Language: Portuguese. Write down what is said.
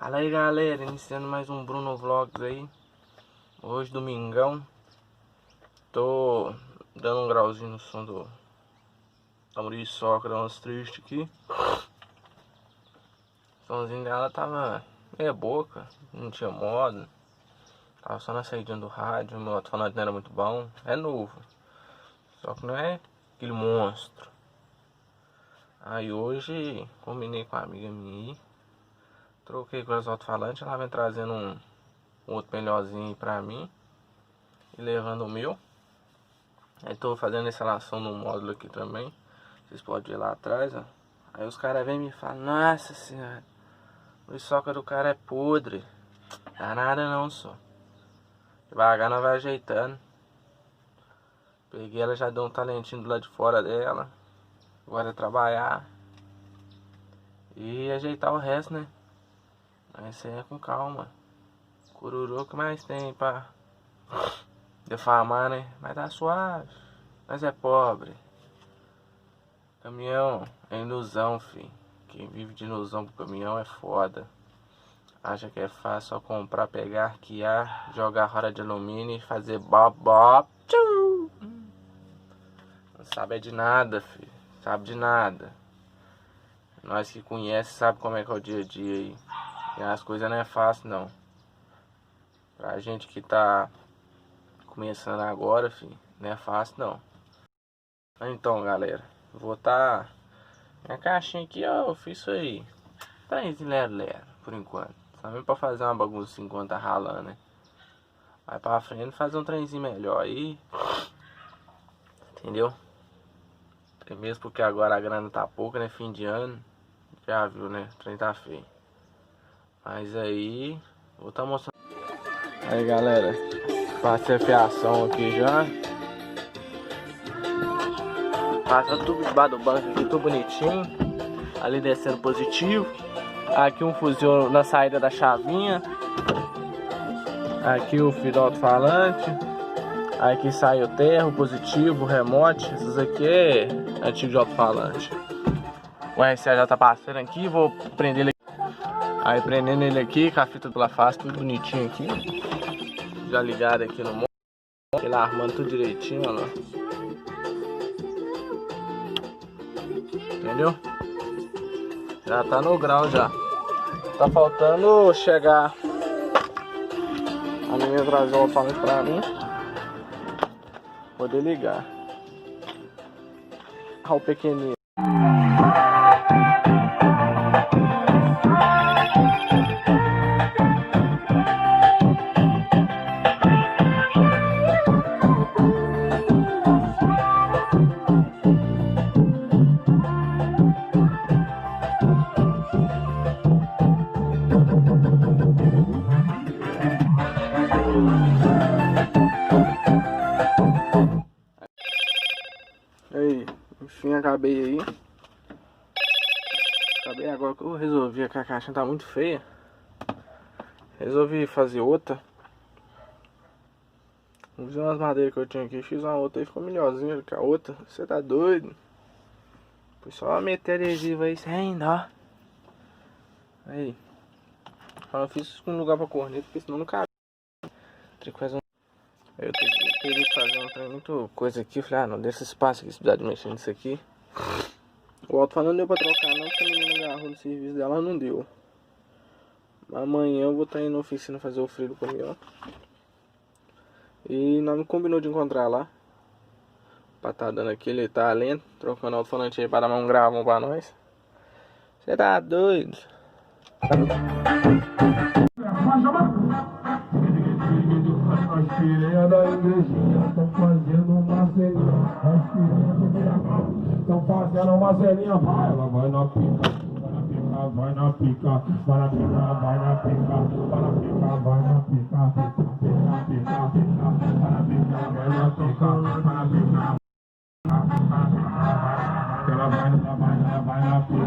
Fala aí, galera, iniciando mais um Bruno Vlogs aí. Hoje, domingão. Tô dando um grauzinho no som do Muriçoca, dá umas tristes aqui. O somzinho dela tava meia boca, não tinha modo. Tava só na saída do rádio, meu alto-falante não era muito bom. É novo, só que não é aquele monstro. Aí hoje, combinei com a amiga minha aí. Troquei com os alto-falantes, ela vem trazendo um outro melhorzinho aí pra mim e levando o meu. Aí tô fazendo a instalação no módulo aqui também. Vocês podem ver lá atrás, ó. Aí os caras vêm e me falam: nossa senhora, o soca do cara é podre. Dá nada não, só. Devagar nós vai ajeitando. Peguei ela, já deu um talentinho do lado de fora dela. Agora é trabalhar e ajeitar o resto, né? Mas isso aí é com calma. Cururu, que mais tem pra defamar, né? Mas tá suave. Mas é pobre. Caminhão é ilusão, fi. Quem vive de ilusão pro caminhão é foda. Acha que é fácil só comprar, pegar, arquear, jogar roda de alumínio e fazer bob bob. Tchum. Não sabe de nada, fi. Sabe de nada. Nós que conhece sabe como é que é o dia a dia aí. E as coisas não é fácil não. Pra gente que tá começando agora, fi, não é fácil não. Então, galera, vou tá na caixinha aqui, ó, eu fiz isso aí. Tá aí, lero, por enquanto. Só mesmo pra fazer uma bagunça enquanto tá ralando, né? Vai pra frente fazer um trenzinho melhor aí. Entendeu? Até mesmo porque agora a grana tá pouca, né? Fim de ano. Já viu, né? O trem tá feio. Mas aí, vou tá mostrando. Aí, galera, passei a fiação aqui já. Passa tudo debaixo do banco aqui, tudo bonitinho. Ali descendo positivo. Aqui um fusil na saída da chavinha. Aqui o fio do alto-falante. Aqui sai o terro, positivo, remote. Esses aqui é antigo de alto-falante. O RCA já tá passando aqui, vou prender ele aqui. Aí prendendo ele aqui, com a fita do face, tudo bonitinho aqui. Já ligado aqui no modo. Ele armando tudo direitinho, ó lá. Entendeu? Já tá no grau já. Tá faltando chegar a menina trazer o alto-falante pra mim. Poder ligar. Olha o pequenininho. Aí, enfim, acabei aí. Acabei agora que eu resolvi que a caixinha tá muito feia. Resolvi fazer outra. Usei umas madeiras que eu tinha aqui, fiz uma outra e ficou melhorzinha do que a outra. Você tá doido? Foi só meter adesivo aí sem dó. Aí. Eu fiz isso com um lugar pra corneta, porque senão não cabe. Tem que fazer um... Eu teria que fazer um trem muito coisa aqui. Eu falei, ah, não, deixa espaço aqui se precisar de mexer nisso aqui. O alto-falante não deu pra trocar não, porque a menina agarrou no serviço dela, não deu. Amanhã eu vou estar indo na oficina fazer o freio do caminhão. E nós não combinou de encontrar lá. Pra tá dando aquele talento, trocando o alto-falante aí para dar um gravão pra nós. Você tá doido? As filhas da igrejinha estão fazendo uma celinha. As filhas estão fazendo uma celinha. Ela vai na pica, vai na pica, vai na pica, vai na pica, vai na pica, vai na pica, vai na pica, vai na pica, vai na pica. Ela vai na pica.